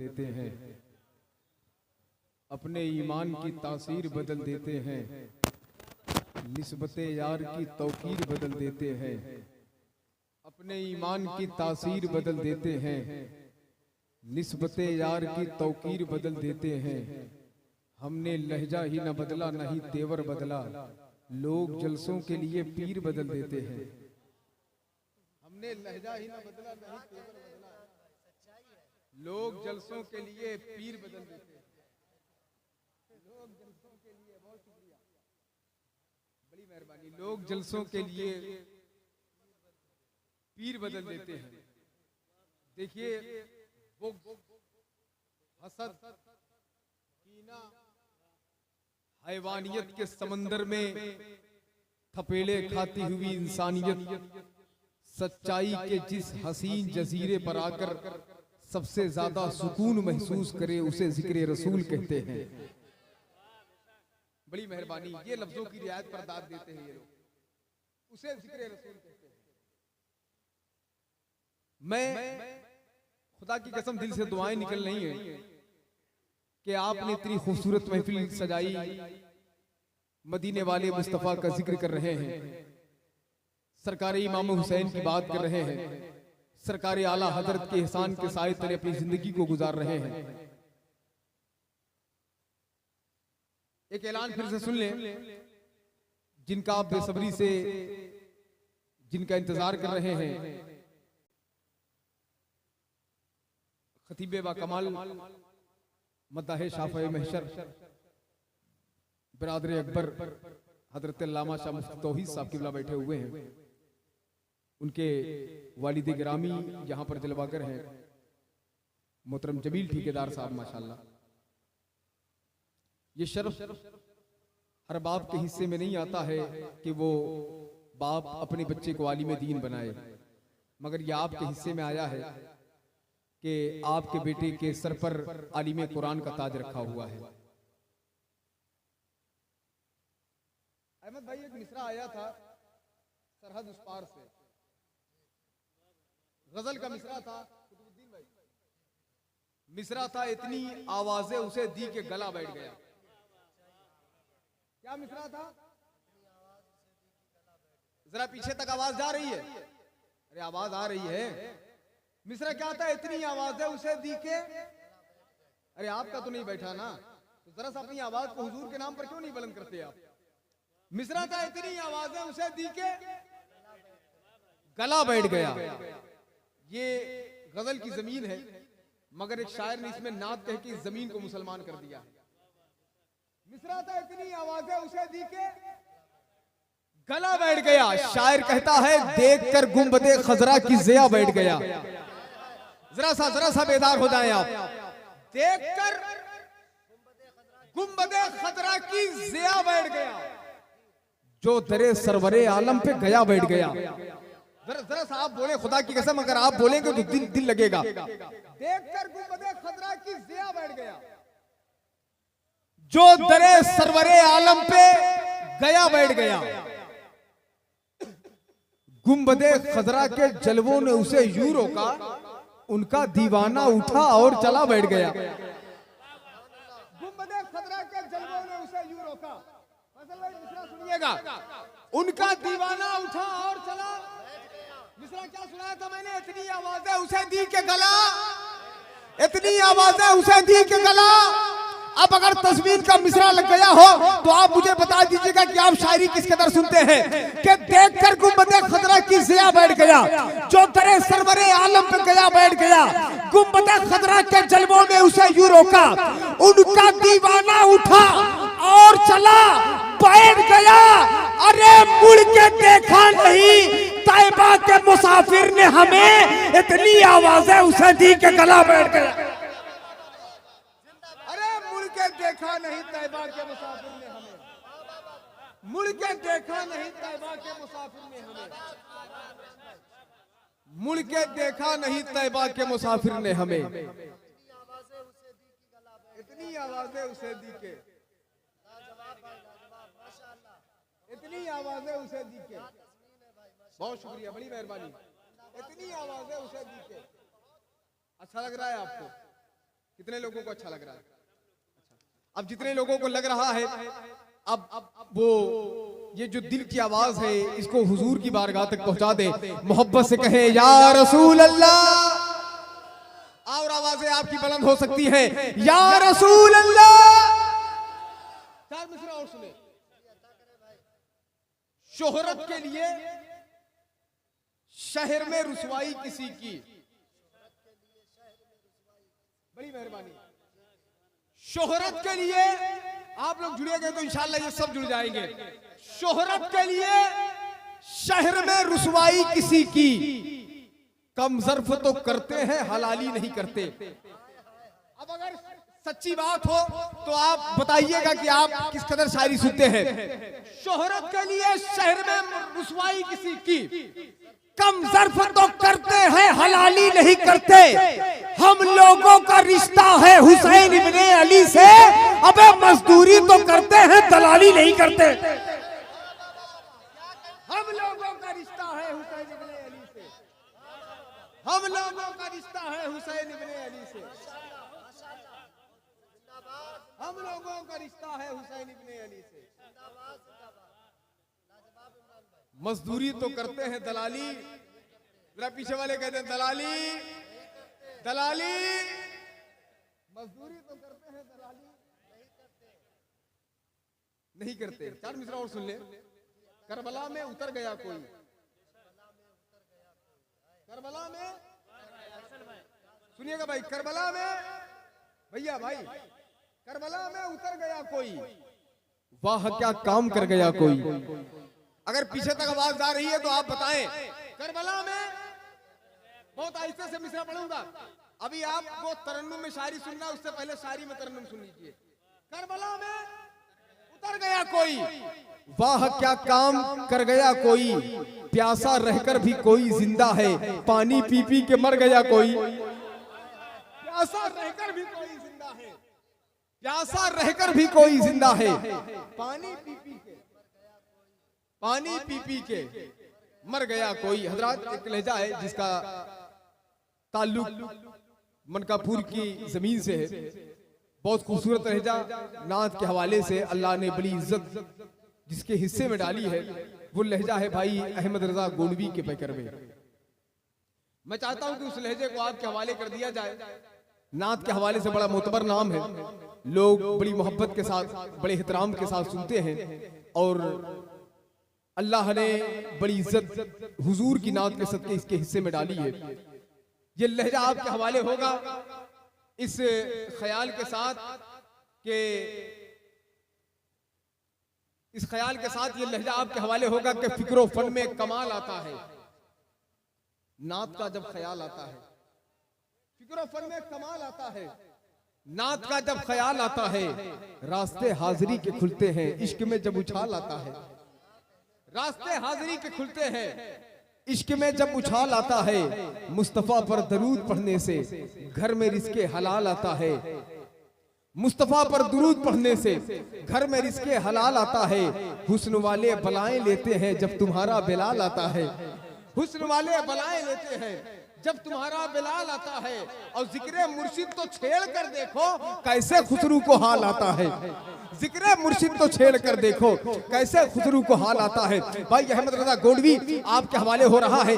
देते हैं, अपने ईमान की तासीर बदल देते हैं, निस्बते यार की तौकीर बदल देते हैं, अपने ईमान की तासीर बदल देते हैं, निस्बते यार की तौकीर बदल देते हैं। हमने लहजा ही न बदला न ही तेवर बदला, लोग जलसों के लिए पीर बदल देते हैं। हमने लहजा ही न बदला न ही तेवर बदला, लोग जलसों के लिए पीर बदल देते हैं। लोग जलसों के लिए, बहुत शुक्रिया, बड़ी मेहरबानी, लोग जलसों के लिए पीर बदल देते हैं। देखिए वो हसद, कीना, हैवानियत के समंदर में थपेड़े खाती हुई इंसानियत सच्चाई के जिस हसीन जजीरे पर आकर सबसे ज्यादा सुकून महसूस करे उसे जिक्र रसूल कहते हैं। बड़ी मेहरबानी, ये लफ्जों की रियायत पर दाद देते हैं ये लोग, उसे जिक्र रसूल कहते हैं। मैं खुदा की कसम दिल से दुआएं निकल रही हैं कि आपने इतनी खूबसूरत महफिल सजाई, मदीने वाले मुस्तफा का जिक्र कर रहे हैं, सरकार इमाम हुसैन की बात कर रहे हैं, सरकार आला हजरत के एहसान के साए तले अपनी जिंदगी को गुजार रहे हैं। एक ऐलान फिर से सुन लें, जिनका आप बेसब्री से जिनका इंतजार कर रहे हैं, खतीबे व कमाल मद्दाहे शाफ़े महशर बिरादर अकबर हजरत अल्लामा शाह मुफ्ती तौहीद साहब किबला बैठे हुए हैं। उनके वालिद गिरामी यहाँ पर जलवागर हैं, मोहतरम जमील ठेकेदार साहब माशाल्लाह। ये शर्फ हर बाप के हिस्से में नहीं आता है कि वो बाप अपने बच्चे को आलिम दीन बनाए, मगर ये आपके हिस्से में आया है कि आपके बेटे के सर पर आलिम कुरान का ताज रखा हुआ है। अहमद भाई, एक मिसरा आया था सरहद उस पार से, गजल का मिसरा था, मिसरा था, इतनी आवाजें उसे दी के गला बैठ गया। क्या मिसरा था? जरा पीछे तक आवाज जा रही है? अरे आवाज आ रही है। मिसरा क्या था? इतनी आवाजें उसे दी के, अरे आपका तो नहीं बैठा ना, तो जरा सा अपनी आवाज को हुजूर के नाम पर क्यों नहीं बुलंद करते आप? मिसरा था, इतनी आवाजें उसे दी के गला बैठ गया। ये गजल की जमीन है, मगर एक शायर ने इसमें नात कह के इस जमीन को मुसलमान कर दिया। मिसरा था, इतनी आवाजें उसे दी के गला बैठ गया। शायर कहता है, देखकर गुंबदे खजरा की ज़िया बैठ गया। जरा सा बेदार हो जाएं आप। देखकर गुंबदे खजरा की ज़िया बैठ गया, जो दरे सरवरे आलम पे गया बैठ गया। जरा सा आप बोले, खुदा की कसम अगर आप बोलेंगे तो दिल लगेगा। देखकर गुंबदे खजरा की ज़िया बैठ गया, जो दरे सरवरे आलम पे गया बैठ गया। गुंबदे खजरा के जलवों ने उसे यूं रोका, उनका दीवाना उठा और चला बैठ गया। गुंबदे खजरा के जलवों ने उसे यूं रोका, मिसरा सुनिएगा, उनका दीवाना उठा और चला। मिसरा क्या सुनाया था मैंने? इतनी आवाजें उसे दी के गला, इतनी आवाजें उसे दी के गला। अब अगर तस्वीर का मिसरा लग गया हो तो आप मुझे बता दीजिएगा कि आप शायरी किस कदर सुनते हैं। कि देखकर गुंबदे खजरा की ज़िया बैठ गया, जो दरे सरवरे आलम पे गया बैठ गया। गुंबदे खजरा के जलवों ने उसे यूं रोका, उनका दीवाना उठा और चला बैठ गया। अरे मुड़ के देखा नहीं तैयबा के मुसाफिर ने हमें, इतनी आवाजें उसे दी के गला बैठ गया। देखा नहीं तैयबा के मुसाफिर ने हमें, मुड़ के देखा नहीं तैयबा के मुसाफिर ने हमें, मुड़ के देखा नहीं तैयबा के मुसाफिर ने हमें। इतनी आवाजें उसे दी के, इतनी आवाजें उसे दी के, बहुत शुक्रिया, बड़ी मेहरबानी। इतनी आवाजें उसे दी के। अच्छा लग रहा है आपको? कितने लोगों को अच्छा लग रहा है? अब जितने लोगों को लग रहा है, अब वो ये जो दिल की आवाज है इसको हुजूर की बारगाह तक पहुंचा दे, मोहब्बत से कहे या रसूल अल्लाह। और आवाजें आपकी बुलंद हो सकती हैं, या रसूल अल्लाह। 4 मिसरा और सुने। शोहरत के लिए शहर में रुसवाई किसी की, बड़ी मेहरबानी। शोहरत के लिए आप लोग जुड़े गए तो इंशाअल्लाह ये सब जुड़ जाएंगे। शोहरत के लिए शहर में रुसवाई किसी की, कम ज़र्फ तो करते हैं हलाली नहीं करते। अब अगर सच्ची बात हो तो आप बताइएगा कि आप किस कदर शायरी सुनते हैं। शोहरत के लिए शहर में रुसवाई किसी की, कम ज़र्फ तो करते हैं हलाली नहीं करते। हम लोगों का रिश्ता है हुसैन इब्ने अली से, अबे मजदूरी तो करते हैं दलाली नहीं करते। हम लोगों का रिश्ता है हुसैन इब्ने अली से, हम लोगों का रिश्ता है हुसैन इब्ने अली से, हम लोगों का रिश्ता है हुसैन इब्ने अली से। मजदूरी तो करते हैं दलाली, जरा पीछे वाले कहते हैं दलाली, दलाली। मजदूरी तो करते हैं दलाली नहीं करते। 4 मिसरा और सुन ले। करबला में उतर गया कोई, करबला में सुनिएगा भाई, करबला में भैया भाई, करबला में उतर गया कोई, वाह क्या काम कर गया कोई। अगर पीछे तक आवाज आ रही है तो आप बताएं। करबला में बहुत आहिस्ते से मिसरा पढ़ूंगा। अभी आपको तरन्नुम में शायरी सुनना, उससे पहले शायरी में तरन्नुम सुन लीजिए। करबला में उतर गया कोई, वाह क्या काम कर गया कोई, प्यासा रहकर भी कोई जिंदा है, पानी पी पी के मर गया कोई। प्यासा रहकर भी कोई जिंदा है, प्यासा रहकर भी कोई जिंदा है, पानी पी पी के, पानी पी पी के मर गया कोई। हजरात, एक लहजा है जिसका ताल्लुक मनकापुर की जमीन से है। बहुत खूबसूरत लहजा, नात के हवाले से अल्लाह ने बड़ी इज्जत जिसके हिस्से में डाली है, वो लहजा है भाई अहमद रजा गोंडवी के पैकर में। मैं चाहता हूं कि उस लहजे को आपके हवाले कर दिया जाए। नात के हवाले से बड़ा मोतबर नाम है, लोग बड़ी मोहब्बत के साथ, बड़े एहतराम के साथ सुनते हैं, और अल्लाह ने बड़ी इज्जत हुजूर की नात के सदके इसके हिस्से में डाली है। ये लहजा आपके हवाले होगा इस ख्याल के साथ कि इस ख्याल के साथ ये लहजा आपके हवाले होगा कि फिक्रो फन में कमाल आता है। नात का जब ख्याल आता है, फिक्रो फन में कमाल आता है। नात का जब ख्याल आता है, रास्ते हाजिरी के खुलते हैं, इश्क में जब उछाल आता है। रास्ते हाजिरी के खुलते हैं, इश्क में जब उछाल आता है। मुस्तफा पर दरूद पढ़ने से घर में रिज़्क़े हलाल आता है। मुस्तफा पर दुरूद पढ़ने से घर में रिज़्क़े हलाल आता है। हुस्न वाले बलाएं लेते हैं जब तुम्हारा बिलाल आता है। हुस्न वाले बलाएं लेते हैं जब तुम्हारा बिलाल आता है। और जिक्र मुर्शिद तो छेड़ कर देखो कैसे खुसरू को हाल आता है। जिक्र मुर्शिद तो छेड़ कर देखो कैसे खुसरू को हाल आता है। भाई अहमद रजा गोंडवी आपके हवाले हो रहा है।